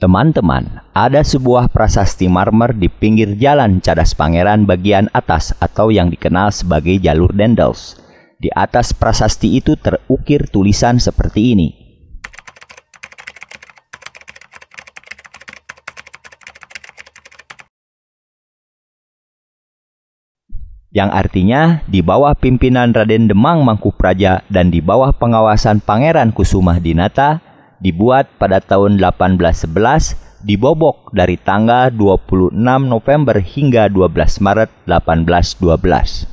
Teman-teman, ada sebuah prasasti marmer di pinggir jalan Cadas Pangeran bagian atas atau yang dikenal sebagai jalur Daendels. Di atas prasasti itu terukir tulisan seperti ini. Yang artinya di bawah pimpinan Raden Demang Mangkupraja dan di bawah pengawasan Pangeran Kusumah-Dinata, dibuat pada tahun 1811, dibobok dari tanggal 26 November hingga 12 Maret 1812.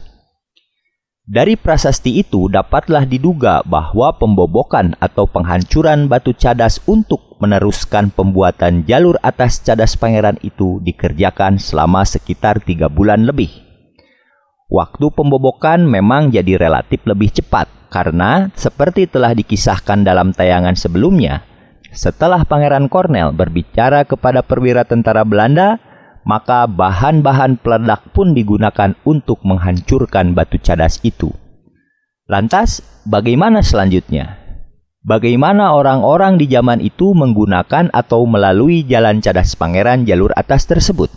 Dari prasasti itu dapatlah diduga bahwa pembobokan atau penghancuran batu cadas untuk meneruskan pembuatan jalur atas Cadas Pangeran itu dikerjakan selama sekitar 3 bulan lebih. Waktu pembobokan memang jadi relatif lebih cepat karena seperti telah dikisahkan dalam tayangan sebelumnya, setelah Pangeran Cornel berbicara kepada perwira tentara Belanda, maka bahan-bahan peledak pun digunakan untuk menghancurkan batu cadas itu. Lantas, bagaimana selanjutnya? Bagaimana orang-orang di zaman itu menggunakan atau melalui jalan Cadas Pangeran jalur atas tersebut?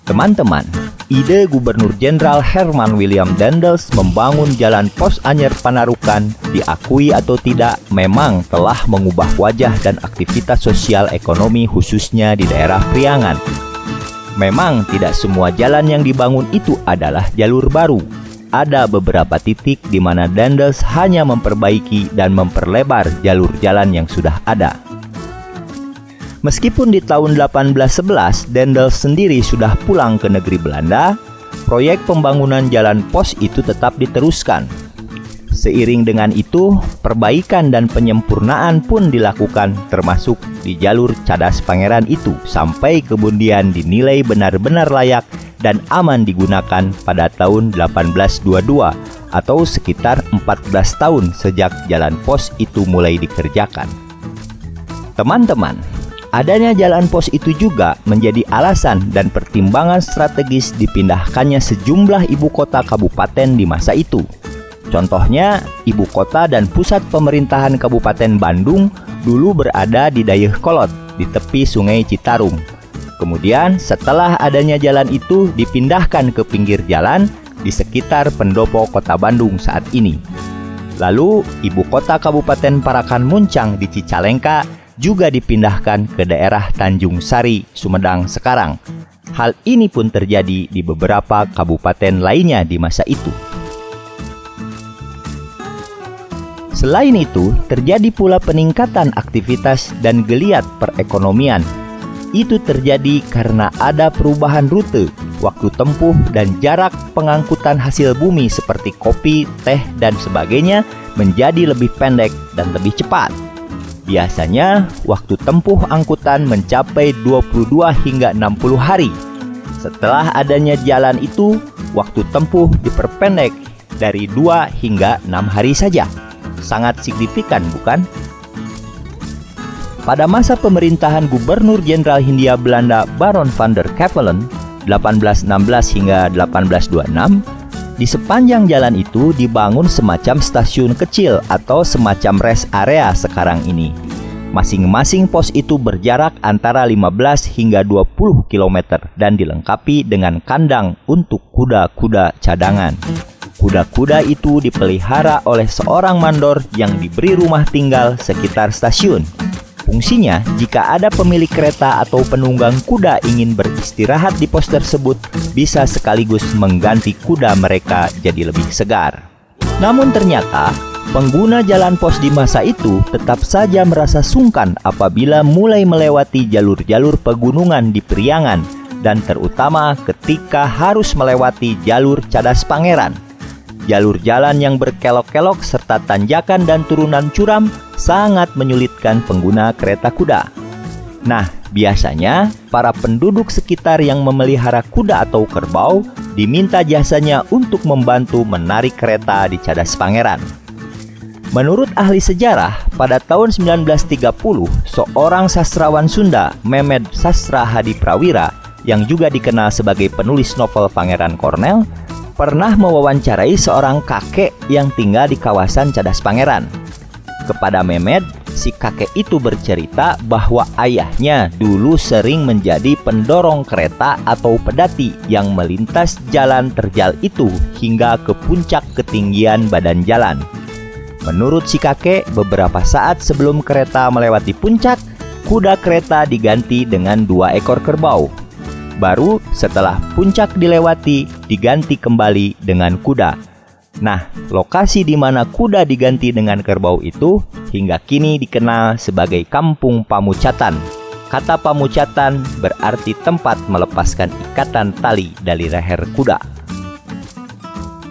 Teman-teman, ide Gubernur Jenderal Herman William Daendels membangun jalan pos Anyer Panarukan, diakui atau tidak, memang telah mengubah wajah dan aktivitas sosial ekonomi khususnya di daerah Priangan. Memang tidak semua jalan yang dibangun itu adalah jalur baru. Ada beberapa titik di mana Daendels hanya memperbaiki dan memperlebar jalur jalan yang sudah ada. Meskipun di tahun 1811 Daendels sendiri sudah pulang ke negeri Belanda, proyek pembangunan jalan pos itu tetap diteruskan. Seiring dengan itu, perbaikan dan penyempurnaan pun dilakukan termasuk di jalur Cadas Pangeran itu sampai kemudian dinilai benar-benar layak dan aman digunakan pada tahun 1822 atau sekitar 14 tahun sejak jalan pos itu mulai dikerjakan. Teman-teman, adanya jalan pos itu juga menjadi alasan dan pertimbangan strategis dipindahkannya sejumlah ibu kota kabupaten di masa itu. Contohnya, ibu kota dan pusat pemerintahan Kabupaten Bandung dulu berada di Dayakolot, di tepi Sungai Citarum. Kemudian, setelah adanya jalan itu dipindahkan ke pinggir jalan di sekitar pendopo kota Bandung saat ini. Lalu, ibu kota Kabupaten Parakan Muncang di Cicalengka juga dipindahkan ke daerah Tanjung Sari, Sumedang sekarang. Hal ini pun terjadi di beberapa kabupaten lainnya di masa itu. Selain itu, terjadi pula peningkatan aktivitas dan geliat perekonomian. Itu terjadi karena ada perubahan rute, waktu tempuh, dan jarak pengangkutan hasil bumi seperti kopi, teh, dan sebagainya menjadi lebih pendek dan lebih cepat. Biasanya, waktu tempuh angkutan mencapai 22 hingga 60 hari. Setelah adanya jalan itu, waktu tempuh diperpendek dari 2 hingga 6 hari saja. Sangat signifikan, bukan? Pada masa pemerintahan Gubernur Jenderal Hindia Belanda Baron van der Kevelen 1816 hingga 1826, di sepanjang jalan itu dibangun semacam stasiun kecil atau semacam rest area sekarang ini. Masing-masing pos itu berjarak antara 15 hingga 20 km dan dilengkapi dengan kandang untuk kuda-kuda cadangan. Kuda-kuda itu dipelihara oleh seorang mandor yang diberi rumah tinggal sekitar stasiun. Fungsinya, jika ada pemilik kereta atau penunggang kuda ingin beristirahat di pos tersebut, bisa sekaligus mengganti kuda mereka jadi lebih segar. Namun ternyata, pengguna jalan pos di masa itu tetap saja merasa sungkan apabila mulai melewati jalur-jalur pegunungan di Priangan, dan terutama ketika harus melewati jalur Cadas Pangeran. Jalur jalan yang berkelok-kelok serta tanjakan dan turunan curam sangat menyulitkan pengguna kereta kuda. Nah, biasanya para penduduk sekitar yang memelihara kuda atau kerbau diminta jasanya untuk membantu menarik kereta di Cadas Pangeran. Menurut ahli sejarah, pada tahun 1930, seorang sastrawan Sunda, Memed Sastra Hadi Prawira, yang juga dikenal sebagai penulis novel Pangeran Cornel, pernah mewawancarai seorang kakek yang tinggal di kawasan Cadas Pangeran. Kepada Mehmet, si kakek itu bercerita bahwa ayahnya dulu sering menjadi pendorong kereta atau pedati yang melintas jalan terjal itu hingga ke puncak ketinggian badan jalan. Menurut si kakek, beberapa saat sebelum kereta melewati puncak, kuda kereta diganti dengan 2 ekor kerbau. Baru setelah puncak dilewati, diganti kembali dengan kuda. Nah, lokasi di mana kuda diganti dengan kerbau itu hingga kini dikenal sebagai Kampung Pamucatan. Kata Pamucatan berarti tempat melepaskan ikatan tali dari leher kuda.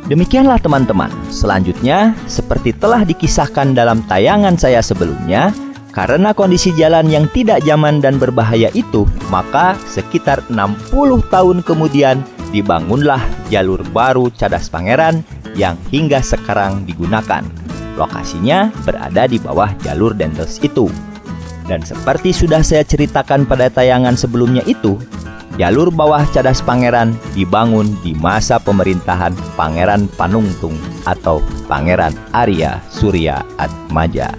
Demikianlah teman-teman. Selanjutnya, seperti telah dikisahkan dalam tayangan saya sebelumnya, karena kondisi jalan yang tidak nyaman dan berbahaya itu, maka sekitar 60 tahun kemudian dibangunlah jalur baru Cadas Pangeran yang hingga sekarang digunakan. Lokasinya berada di bawah jalur Dendels itu. Dan seperti sudah saya ceritakan pada tayangan sebelumnya itu, jalur bawah Cadas Pangeran dibangun di masa pemerintahan Pangeran Panungtung atau Pangeran Arya Surya Atmaja.